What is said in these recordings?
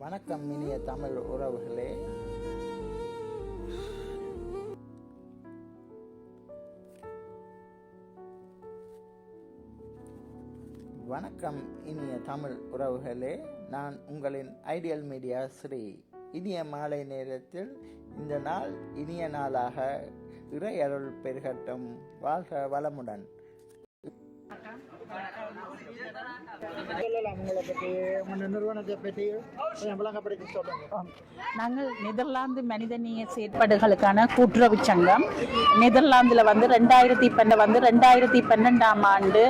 வணக்கம் இனிய தமிழ் உறவுகளே. வணக்கம் இனிய தமிழ் உறவுகளே. நான் உங்களின் ஐடியல் மீடியா ஸ்ரீ. இனிய மாலை நேரத்தில் இந்த நாள் இனிய நாளாக இறை அருள் பெருகட்டும். வாழ்க வளமுடன். நாங்கள் நெதர்லாந்து மனிதநேய செயற்பாடுகளுக்கான கூட்டுறவு சங்கம். நெதர்லாந்துல 2012 ஆண்டு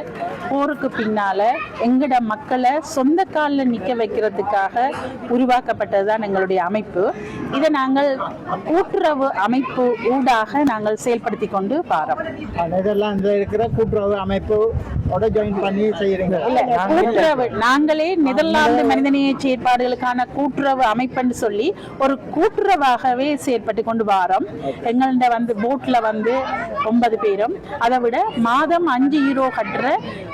போருக்கு பின்னால எங்கட மக்களை சொந்த காலில் நிற்க வைக்கிறதுக்காக உருவாக்கப்பட்டதுதான் எங்களுடைய அமைப்பு. இதை நாங்கள் கூட்டுறவு அமைப்பு ஊடாக நாங்கள் செயல்படுத்தி கொண்டு வாரோம். நெதர்லாந்துல இருக்கிற கூட்டுறவு அமைப்பு நாங்களே நெதர்லாந்து மனிதநேய செயற்பாடுகளுக்கான கூட்டுறவு அமைப்புன்னு சொல்லி ஒரு கூட்டுறவாகவே செயற்பட்டு கொண்டு வாரோம். எங்கள்ட போட்ல 9 பேரும், அதை விட மாதம் 5 யூரோ கட்டுற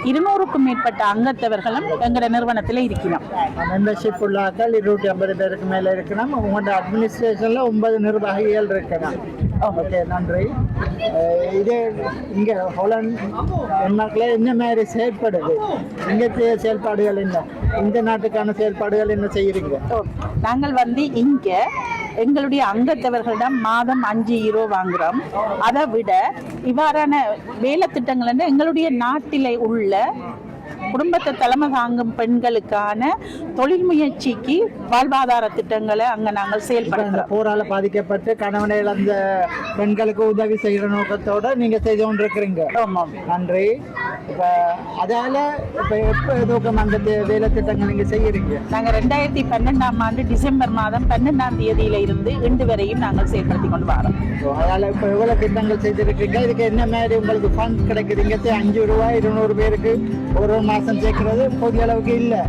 200க்கும் மேற்பட்ட அங்கத்தவர்களும் எங்களோட நிறுவனத்தில் இருக்கிறோம். மெம்பர்ஷிப் உள்ளாக்கள் 250 பேருக்கு மேல இருக்கணும். உங்களோட அட்மினிஸ்ட்ரேஷன்ல 9 நிர்வாகிகள் இருக்கணும். ஓகே, நன்றி. இது இங்க ஹாலண்ட் என்ன மாதிரி செயல்படுது? இங்க செயல்பாடுகள் என்ன, இந்த நாட்டுக்கான செயல்பாடுகள் என்ன செய்யறீங்க? நாங்கள் இங்க எங்களுடைய அங்கத்தவர்களிடம் மாதம் 5 யூரோ வாங்குறோம். அதை விட இவ்வாறான வேலை திட்டங்கள் எங்களுடைய நாட்டிலே உள்ள குடும்பத்தை தலைமை தாங்கும் பெண்களுக்கான தொழில் முயற்சிக்கு வாழ்வாதார திட்டங்களை அங்க நாங்கள் செயல்படுத்துறோம். போரால பாதிக்கப்பட்டு கணவனை இழந்த பெண்களுக்கு உதவி செய்யற நோக்கத்தோட நீங்க செய்து கொண்டிருக்கிறீங்க. நன்றி. இப்ப அதால எப்ப எதுவும் அந்த வேலை திட்டங்கள் நீங்க செய்யறீங்க? நாங்க 2012 ஆண்டு டிசம்பர் மாதம் 12ஆம் தேதியில இருந்து இன்று வரையும் நாங்கள் செயல்படுத்தி கொண்டு வரோம். அதனால இப்ப எவ்வளவு திட்டங்கள் செய்திருக்கீங்க? இதுக்கு என்ன மாதிரி உங்களுக்கு ஃபண்ட் கிடைக்குதுங்க? 5 ரூபாய் 200 பேருக்கு ஒரு மாசம் சேர்க்கிறது போதிய அளவுக்கு இல்லை.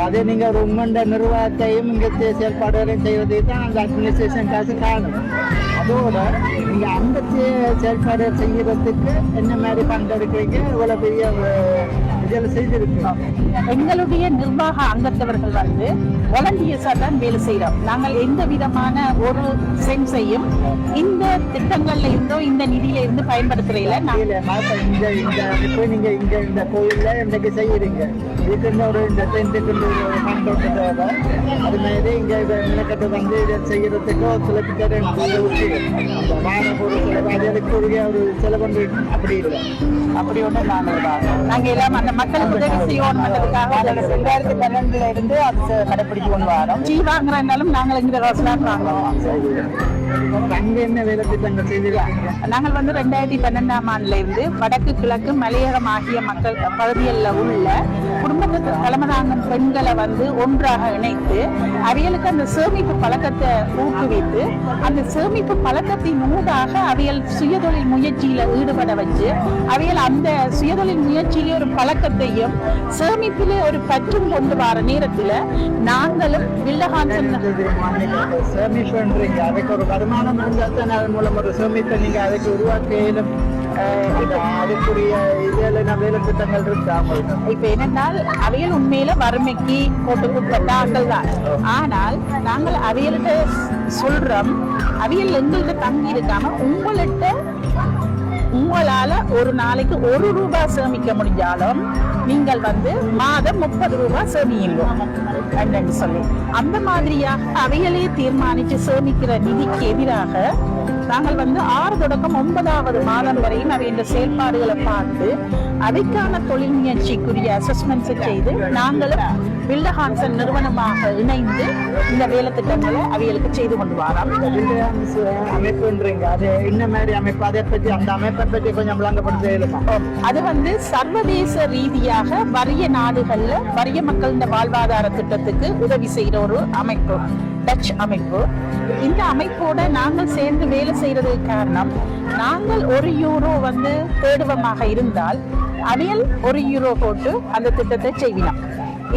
அதே நீங்க ஒரு உண்மண்ட நிர்வாகத்தையும் இங்க செயல்பாடுகளையும் செய்வதை தான் அந்த அட்மினிஸ்ட்ரேஷன் காசு காணும். அதோட நீங்க அந்த செயல்பாடு செய்யறதுக்கு என்ன மாதிரி ஃபண்ட் எடுக்கிறீங்க? இவ்வளவு பெரிய இதில் செய்திருக்கோம். எங்களுடைய நிர்வாக அங்கத்தவர்கள் வாலண்டியர்ஸா தான் வேலை செய்யறோம். நாங்கள் எந்த விதமான ஒரு சென்ஸையும் இந்த திட்டங்கள்ல இருந்தோ இந்த நிதியில இருந்து பயன்படுத்துறையில நீங்க இங்க இந்த கோயில்ல இன்னைக்கு செய்யறீங்க. இதுக்கு ஒரு இந்த டென்ட்டுக்கு ஃபண்ட் தேவை. அது மாதிரி இங்க நிலக்கட்டு இதை செய்யறதுக்கு சில பேர் அந்த வான பொருள் செலவு அதுக்குரிய ஒரு செலவு அப்படி இல்லை. அப்படி ஒண்ணு நாங்க எல்லாம் அந்த மக்களுக்கு உதவி செய்யணும்ன்றதுக்காக 2012 இருந்து அது கடைபிடிச்சு கொண்டு வரோம். டீ வாங்குறதுனாலும் நாங்கள் இங்க ரோஸ்லாம் வாங்குறோம். என்ன வேலை திட்டங்கள் செய்திருக்காங்க? நாங்கள் 2012 ஆண்டுல இருந்து வடக்கு கிழக்கு மலையகம் ஆகிய மக்கள் பகுதிகளில் உள்ள குடும்பத்தை தலைமை தாங்கும் பெண்களை ஒன்றாக இணைத்து அவைகளுக்கு அந்த சேமிப்பு பழக்கத்தை ஊக்குவித்து அந்த சேமிப்பு பழக்கத்தின் ஊடாக அவைகள் சுயதொழில் முயற்சியில ஈடுபட வச்சு அவைகள் அந்த சுயதொழில் முயற்சியிலே ஒரு பழக்கத்தையும் சேமிப்பிலே ஒரு பற்றும் கொண்டு வர நேரத்தில் நாங்களும் வில்லஹான்சன் சேமிப்புன்றீங்க. அதுக்கு ஒரு வருமானம் இருந்தால் அதன் மூலம் ஒரு சேமிப்பை நீங்க அதுக்கு உருவாக்கையிலும் அதுக்குரிய வேலை திட்டங்கள் இருக்கா? இப்ப என்னென்னால் அவைகள் உண்மையில வறுமைக்கு போட்டுக்குட்பட்ட ஆட்கள் தான். ஆனால் நாங்கள் அவைகள்கிட்ட சொல்றோம், அவைகள் எங்கள்கிட்ட தங்கி இருக்காம உங்களால ஒரு நாளைக்கு 1 ரூபாய் சேமிக்க முடிஞ்சாலும் நீங்கள் மாதம் 30 ரூபாய் சேமியுங்க சொல்லி அந்த மாதிரியாக அவைகளே தீர்மானிச்சு சேமிக்கிற நிதிக்கு எதிராக நாங்கள் 6 தொடக்கம் 9வது மாதம் வரையும் அவை இந்த செயல்பாடுகளை பார்த்து அவைக்கான தொழில் முயற்சிக்குரிய அசஸ்மெண்ட்ஸை செய்து நாங்களும் வில்லஹான்சன் நிறுவனமாக இணைந்து இந்த வேலை திட்டங்களை அவைகளுக்கு செய்து கொண்டு வரோம். அமைப்புன்றீங்க, அது என்ன மாதிரி அமைப்பு? அதை பற்றி அந்த அமைப்பை பற்றி கொஞ்சம் விளங்கப்படுத்த. அது சர்வதேச ரீதியாக வறிய நாடுகள்ல வறிய மக்கள் இந்த வாழ்வாதார திட்டத்துக்கு உதவி செய்யற ஒரு அமைப்பு, டச் அமைப்பு. இந்த அமைப்போட நாங்கள் சேர்ந்து வேலை செய்யறதுக்கு காரணம், நாங்கள் 1 யூரோ தேடுவமாக இருந்தால் அவையில் 1 யூரோ போட்டு அந்த திட்டத்தை செய்வினோம்.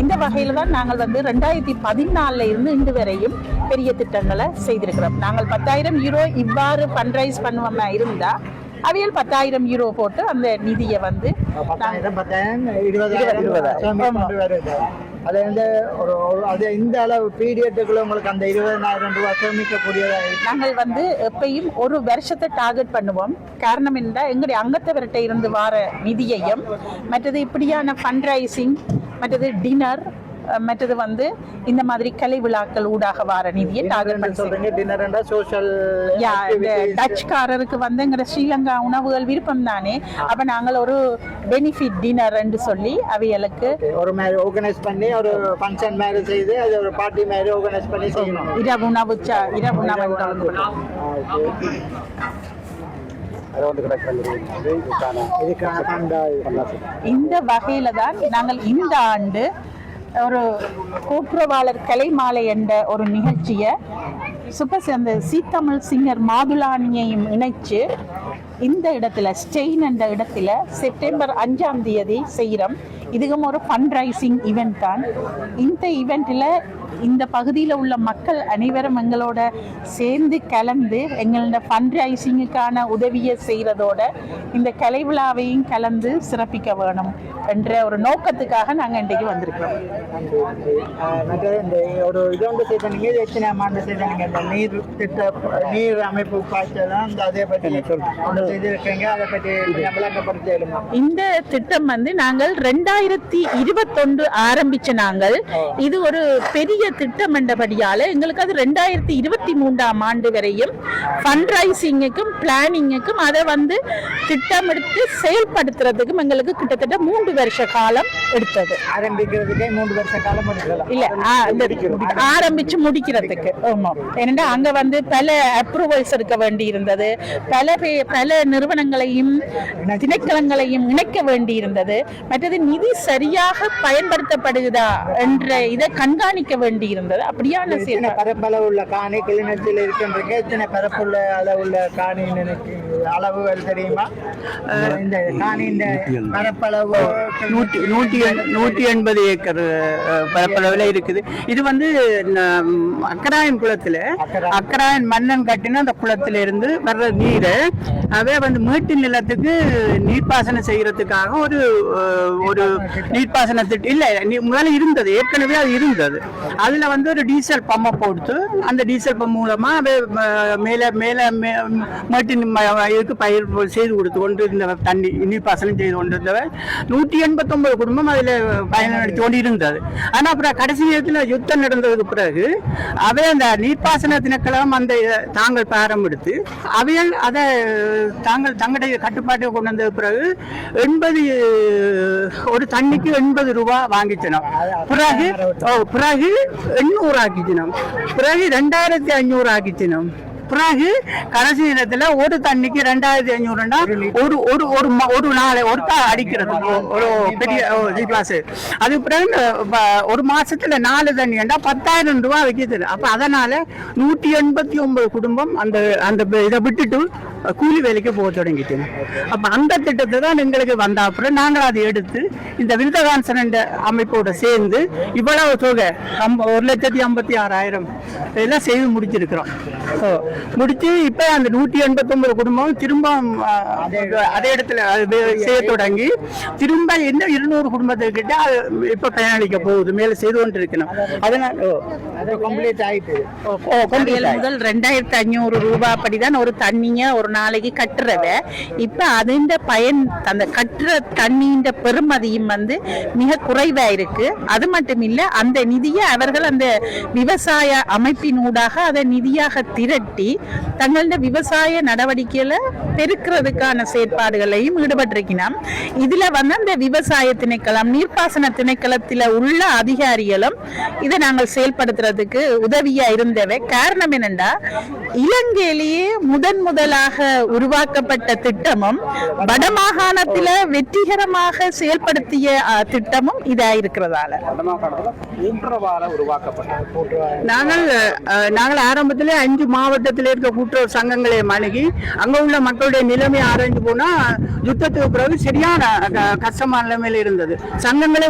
இந்த வகையில தான் நாங்கள் 2014 இருந்து இன்று வரையும் பெரிய திட்டங்களை செய்திருக்கிறோம். நாங்கள் 10,000 யூரோ இவ்வாறு ஃபண்ட்ரைஸ் பண்ணுவோமா இருந்தா அவையில் 10,000 யூரோ போட்டு அந்த நிதியை 10,000 20,000 அது வந்து அது இந்த அளவு பீரியட்டுக்குள்ள உங்களுக்கு அந்த 20,000 ரூபாய் சேமிக்கக்கூடியதாக இருக்கு. நாங்கள் வந்து எப்பயும் ஒரு வருஷத்தை டார்கெட் பண்ணுவோம். காரணம் என்ன, எங்களுடைய அங்கத்தவர்கிட்ட இருந்து வர நிதியையும், மற்றது இப்படியான ஃபண்ட் ரைசிங், மற்றது டின்னர், மற்றது வந்து இந்த மாதிரி கலை விழாக்கள் ஊடாக வர நிதியை டார்கெட் பண்ணி சொல்றீங்க. டின்னர்ண்டா சோஷியல் டச்சுக்காரருக்கு வந்து எங்க ஸ்ரீலங்கா உணவுகள் விருப்பம் தானே. அப்ப நாங்கள் ஒரு பெனிஃபிட் டின்னர் என்று சொல்லி அவைகளுக்கு ஒரு மாதிரி ஆர்கனைஸ் பண்ணி ஒரு ஃபங்க்ஷன் மாதிரி செய்து அது ஒரு பார்ட்டி மாதிரி ஆர்கனைஸ் பண்ணி செய்யணும். இரவு உணவு இந்த வகையில தான் நாங்கள் இந்த ஆண்டு ஒரு கூட்டுறவாளர் கலை மாலை என்ற ஒரு நிகழ்ச்சியை அந்த சீத்தமிழ் சிங்கர் மாதுளானியையும் இணைச்சு இந்த இடத்துல ஸ்டெயின் என்ற இடத்துல செப்டம்பர் 5ஆம் தேதி செய்கிறோம். இதுவும் ஒரு ஃபண்ட் ரைசிங் ஈவெண்ட் தான். இந்த ஈவெண்ட்டில் இந்த பகுதியில் உள்ள மக்கள் அனைவரும் எங்களோட சேர்ந்து கலந்து எங்களோட ஃபண்ட் ரைசிங்குக்கான உதவியை செய்கிறதோட இந்த கலை விழாவையும் கலந்து சிறப்பிக்க வேணும் என்ற ஒரு நோக்கத்துக்காக நாங்கள் இன்றைக்கு வந்திருக்கிறோம். இந்த ஒரு இது வந்து செய்தீங்க, எத்தனை ஆண்டு செய்தீங்க? இந்த நீர் அமைப்பு பாய்ச்சலாம் இந்த அதை பற்றி செய்திருக்கீங்க, அதை பற்றி விளங்கப்படுத்த. இந்த திட்டம் வந்து நாங்கள் 2021 ஆரம்பிச்ச நாங்கள். இது ஒரு பெரிய திட்டம் என்றபடியால எங்களுக்கு அது 2023ஆம் ஆண்டு வரையும் ஃபண்ட் ரைசிங்குக்கும் பிளானிங்குக்கும் அதை வந்து திட்டமிட்டு செயல்படுத்துறதுக்கும் எங்களுக்கு கிட்டத்தட்ட 3 வருஷ காலம் எடுத்தது. ஆரம்பிக்கிறதுக்கே 3 வருஷ காலம் எடுக்கலாம். இல்ல, ஆரம்பிச்சு முடிக்கிறதுக்கு. ஆமா, ஏன்னா அங்க வந்து பல அப்ரூவல்ஸ் எடுக்க வேண்டி இருந்தது, பல நிறுவனங்களையும் திணைக்களங்களையும் இணைக்க வேண்டி இருந்தது, மற்றது நிதி சரியாக பயன்படுத்தப்படுகிறதா என்ற இதை கண்காணிக்க வேண்டி இருந்தது. அப்படியான பரப்பளவு உள்ள காணி கிளிநொச்சியில் இருக்கின்ற எத்தனை பரப்புள்ள அளவுள்ள காணி அளவுகள் தெரியுமா? இந்த காணியின் பரப்பளவு 180 ஏக்கர் பரப்பளவுல இருக்குது. இது வந்து அக்கராயன் குளத்துல அக்கராயன் மன்னன் கட்டின அந்த குளத்தில இருந்து வர்ற நீரை அவே வந்து மேட்டு நிலத்துக்கு நீர்ப்பாசனம் செய்யறதுக்காக ஒரு நீர்ப்பாசன திட்டம் இல்ல முதல்ல இருந்தது, ஏற்கனவே அது இருந்தது. அதுல வந்து ஒரு டீசல் பம்பை போட்டு அந்த டீசல் பம்ப் மூலமா மேல மேல மேட்டு இதுக்கு பயிர் செய்து கொடுத்து கொண்டு இருந்த தண்ணி நீர்ப்பாசனம் செய்து கொண்டு இருந்தவர் 189 குடும்பம் அதுல பயனளித்து கொண்டு இருந்தது. ஆனா அப்புறம் கடைசி நேரத்தில் யுத்தம் நடந்ததுக்கு பிறகு அவை அந்த நீர்ப்பாசன திணைக்களம் அந்த தாங்கள் ஆரம்பித்து அவைகள் அதை தாங்கள் தங்களுடைய கட்டுப்பாட்டை கொண்டு வந்த பிறகு 80 ஒரு தண்ணிக்கு 80 ரூபாய் வாங்கிச்சணும். பிறகு 800 ஆக்கிச்சினோம். பிறகு 2500 ஆக்கிச்சினோம். பிறகு கடைசி நேரத்துல ஒரு தண்ணிக்கு 2500 ஒரு நாளை ஒருக்கா அடிக்கிறது ஒரு பெரிய கிளாஸ். அது பிறகு ஒரு மாசத்துல 4 தண்ணி 10,000 ரூபாய் வைக்கிறது. அப்ப அதனால 189 குடும்பம் அந்த இதை விட்டுட்டு கூலி வேலைக்கு போக தொடங்கிட்டு. அப்ப அந்த திட்டத்தை தான் எங்களுக்கு வந்த அப்புறம் நாங்கள் அதை எடுத்து இந்த விருதகான்சன் அமைப்போட சேர்ந்து இவ்வளவு தொகை 1,56,000 எல்லாம் செய்து முடிச்சிருக்கிறோம். முடிச்சு இப்ப அந்த 189 குடும்பம் திரும்ப அதே இடத்துல செய்ய தொடங்கி திரும்ப என்ன 200 குடும்பத்துக்கிட்ட இப்ப பயனளிக்க போகுது, மேல செய்து கொண்டு இருக்கணும். அதனால கம்ப்ளீட் ஆயிட்டு முதல் 2,500 ரூபாய் படிதான் ஒரு தண்ணிய ஒரு நாளைக்கு கட்டுறத. இப்ப அதிண்ட பயன் அந்த கட்டுற தண்ணியின் பெறுமதியும் வந்து மிக குறைவா இருக்கு. அது மட்டும் இல்ல, அந்த நிதியை அவர்கள் அந்த விவசாய அமைப்பினூடாக அதை நிதியாக திரட்டி தங்களோட விவசாய நடவடிக்கையில பெருக்கிறதுக்கான செயற்பாடுகளையும் ஈடுபட்டிருக்கிறார். இதுல வந்து அந்த விவசாய திணைக்களம் நீர்ப்பாசன திணைக்களத்தில உள்ள அதிகாரிகளும் இதை நாங்கள் செயல்படுத்துறதுக்கு உதவியா இருந்தவை. காரணம் என்னண்டா, இலங்கையிலேயே முதலாக உருவாக்கப்பட்ட திட்டமும் வடமாகாணத்தில வெற்றிகரமாக செயல்படுத்திய திட்டமும் இதா இருக்கிறதால நாங்கள் ஆரம்பத்திலே 5 மாவட்டத்தில் இருக்க கூட்டுறவு சங்கங்களை அணுகி அங்க உள்ள மக்கள் மக்களுடைய நிலைமை ஆராய்ந்து போனா யுத்தத்துக்கு பிறகு சரியான கஷ்டமான நிலைமையில இருந்தது. சங்கங்களே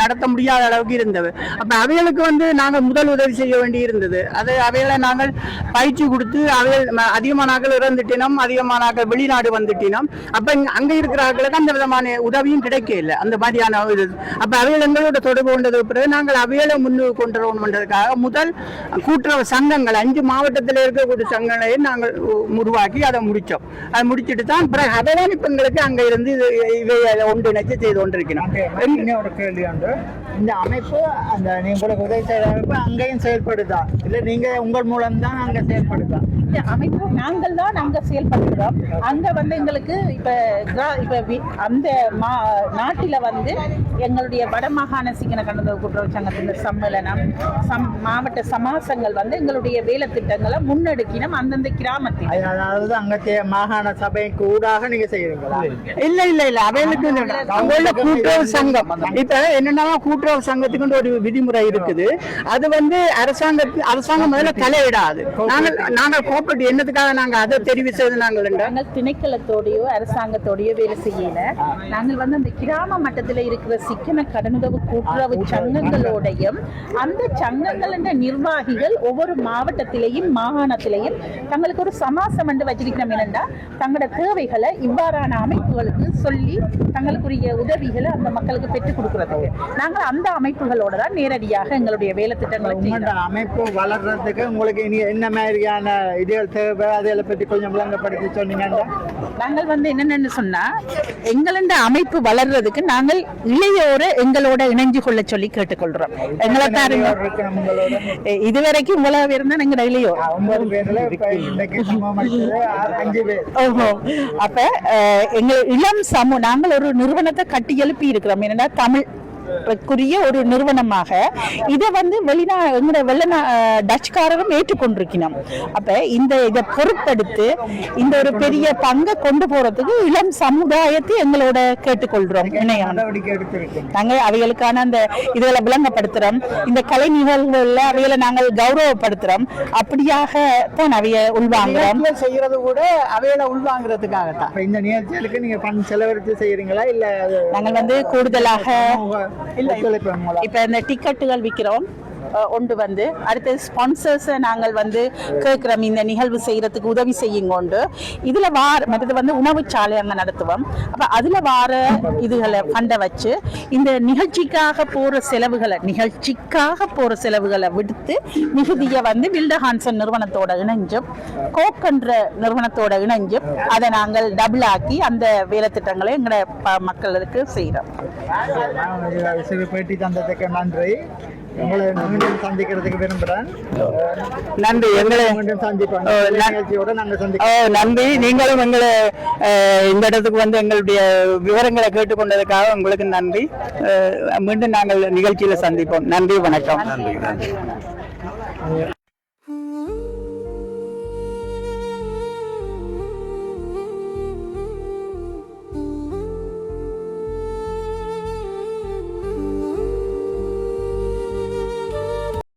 நடத்த முடியாத அளவுக்கு இருந்தது. அப்ப அவைகளுக்கு வந்து நாங்கள் முதல் உதவி செய்ய வேண்டி இருந்தது. அது அவைகளை நாங்கள் பயிற்சி கொடுத்து அவைகள் அதிகமானாக்கள் இறந்துட்டினோம், அதிகமானாக்கள் வெளிநாடு வந்துட்டினோம். அப்ப அங்க இருக்கிறவர்களுக்கு அந்த விதமான உதவியும் கிடைக்க இல்லை. அந்த மாதிரியான இது அப்ப அவைகள் எங்களோட தொடர்பு கொண்டது பிறகு நாங்கள் அவைகளை முன்னுக்கு கொண்டு வரணுன்றதுக்காக முதல் கூட்டுறவு சங்கங்கள் 5 மாவட்டத்தில் இருக்கக்கூடிய சங்கங்களை நாங்கள் உருவாக்கி அதை முடிச்சோம். அதை முடிச்சுட்டு தான் பிறகு அதைதான் இப்ப எங்களுக்கு அங்க இருந்து இவை ஒன்றிணைச்சு செய்து கொண்டிருக்கிறோம். ஒரு கேள்வி உண்டு, இந்த அமைப்பு அந்த நீங்க உதவி செய்யற அமைப்பு அங்கேயும் செயல்படுதா இல்ல நீங்க உங்கள் மூலம் தான் அங்க செயல்படுதா? இந்த அமைப்பு நாங்கள் தான் அங்க செயல்படுகிறோம். அங்க வந்து எங்களுக்கு இப்ப அந்த நாட்டில வந்து எங்களுடைய வடமாகாண சிக்கன கண்டன கூட்டுறவு சங்கத்தின் சம்மேளனம் மாவட்ட சமாசங்கள் வந்து எங்களுடைய வேலை திட்டங்களை முன்னெடுக்கினோம் அந்தந்த கிராமத்தில். அதாவது அங்க மாகாண சபை கூடாக நீங்க செய்யறீங்களா? இல்ல இல்ல இல்ல அவைகளுக்கு கூட்டுறவு சங்கம் இப்ப என்னன்னா கூட்டுறவு சங்கத்துக்கு ஒரு விதிமுறை இருக்குது. அது வந்து அரசாங்கம் முதல்ல தலையிடாது. நாங்கள் கோப்பட்டு என்னதுக்காக நாங்க அதை தெரிவு செய்து நாங்கள் திணைக்களத்தோடையோ அரசாங்கத்தோடையோ வேலை செய்யல. நாங்கள் வந்து அந்த கிராம மட்டத்தில் இருக்கிற சிக்கன கடனுதவி கூட்டுறவு சங்கங்களோடையும் அந்த சங்கங்கள் என்ற நிர்வாகிகள் ஒவ்வொரு மாவட்டத்திலையும் மாகாணத்திலையும் தங்களுக்கு ஒரு சமாசம் என்று வச்சிருக்கிறோம். என்னென்றா தங்களோட தேவைகளை இவ்வாறான அமைப்புகளுக்கு சொல்லி தங்களுக்குரிய உதவிகளை அந்த மக்களுக்கு பெற்றுக் கொடுக்கறதுக்கு நாங்கள் அந்த அமைப்புகளோட தான் நேரடியாக எங்களுடைய வேலை திட்டங்களை அமைப்பு வளர்றதுக்கு உங்களுக்கு என்ன மாதிரியான இதுகள் தேவை அதை பற்றி கொஞ்சம் விளங்கப்படுத்தி சொன்னீங்கன்னா? நாங்கள் வந்து என்னென்னு சொன்னா எங்களோட அமைப்பு வளர்றதுக்கு நாங்கள் இளையோரை எங்களோட இணைஞ்சு கொள்ள சொல்லி கேட்டுக்கொள்றோம். எங்களை பாருங்க, இதுவரைக்கும் இவ்வளவு பேர் தான் எங்க இளையோ. அப்ப எங்க இளம் சமூக நாங்கள் ஒரு நிறுவனத்தை கட்டி எழுப்பி இருக்கிறோம். என்னன்னா தமிழ் ஒரு நிறுவனமாக இதை வந்து டச்சுக்காரரும் ஏற்றுக்கொண்டிருக்கணும். அப்ப இதை பொருட்படுத்தி இந்த ஒரு பெரிய பங்கை கொண்டு போறதுக்கு இளம் சமுதாயத்தை எங்களோட கேட்டுக்கொள்றோம். நாங்கள் அவைகளுக்கான அந்த இதுகளை விளங்கப்படுத்துறோம். இந்த கலை நிகழ்வுகள்ல அவைகளை நாங்கள் கௌரவப்படுத்துறோம். அப்படியாக தான் அவைய உள்வாங்குறோம். செய்யறது கூட அவைகளை உள்வாங்கிறதுக்காகத்தான். இந்த நிகழ்ச்சிகளுக்கு நீங்க பணம் செலவழித்து செய்யறீங்களா இல்ல நாங்கள் வந்து கூடுதலாக இப்ப இந்த டிக்கெட்டுகள் விற்கிறோம் ஒன்று வந்து அடுத்தது ஸ்பான்சர்ஸை நாங்கள் வந்து கேட்குறோம் இந்த நிகழ்வு செய்யறதுக்கு உதவி செய்யுங்கொண்டு. இதுல மற்றது வந்து உணவுச்சாலை அங்கே நடத்துவோம். அப்ப அதுல வார இதுகளை ஃபண்டை வச்சு இந்த நிகழ்ச்சிக்காக போற செலவுகளை விடுத்து மிகுதியை வந்து வில்டர் ஹான்சன் நிறுவனத்தோட இணைஞ்சும் கோக்கன்ற நிறுவனத்தோட இணைஞ்சும் அதை நாங்கள் டபுள் ஆக்கி அந்த வேலை திட்டங்களை எங்களை மக்களுக்கு செய்யறோம். பேட்டி தந்ததுக்கு நன்றி. உங்களை மீண்டும் சந்திக்கிறதுக்கு விரும்புகிறேன். நன்றி. எங்களை மீண்டும் சந்திப்போம். நன்றி. நீங்களும் எங்களை இந்த இடத்துக்கு வந்து எங்களுடைய விவரங்களை கேட்டுக்கொண்டதுக்காக உங்களுக்கு நன்றி. மீண்டும் நாங்கள் நிகழ்ச்சியில சந்திப்போம். நன்றி, வணக்கம்.